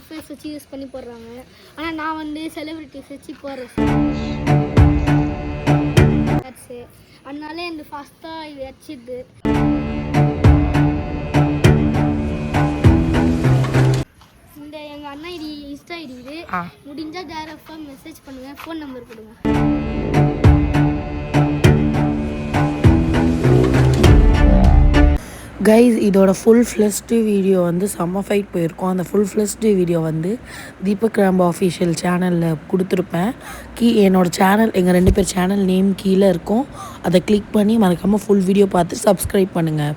Face வச்சு use பண்ணி போடுறாங்க. ஆனால் நான் வந்து செலிபிரிட்டிஸ் வச்சு போடுறேன். அதனால இந்த ஃபாஸ்ட்டாக இது வச்சுது. இந்த எங்கள் அண்ணா ஐடி இன்ஸ்டா ஐடி இது. முடிஞ்சால் டேரக்டாக மெசேஜ் பண்ணுங்கள், ஃபோன் நம்பர் கொடுங்க. கைஸ் இதோட ஃபுல் ஃப்ளெஷ்டு வீடியோ வந்து செம்ம ஃபைட் போயிருக்கோம். அந்த ஃபுல் ஃப்ளெஷ்டு வீடியோ வந்து தீபக் ராம்பா ஆஃபிஷியல் சேனலில் கொடுத்துருப்பேன். என்னோடய சேனல், எங்கள் 2 பேர் சேனல் நேம் கீழே இருக்கும். அதை கிளிக் பண்ணி மறக்காமல் ஃபுல் வீடியோ பார்த்து சப்ஸ்கிரைப் பண்ணுங்கள்.